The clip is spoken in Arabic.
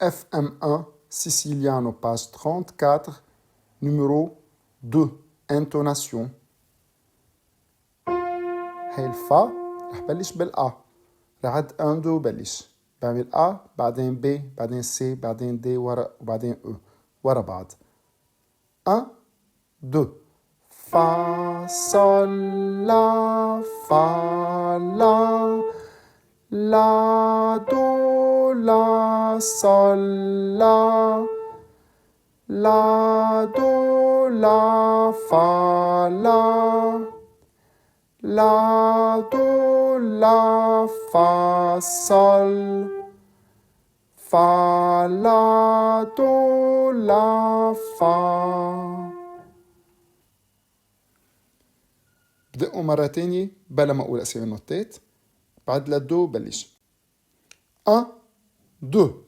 Fm1 Siciliano, page 34, numéro 2, intonation. هاي الفا رح بلش بالأ، رح عد 1 2 بلش، بعمل أ بعدين ب بعدين سي بعدين دي وبعدين أ ورا بعض. 1 2 فا صول لا فا لا دو لا صول لا دو لا فا لا دو لا فا صول فا لا دو لا فا. بدقوا مرة تانية بلا ما أقول أسامي النوتات. بعد لا دو بلش 1 2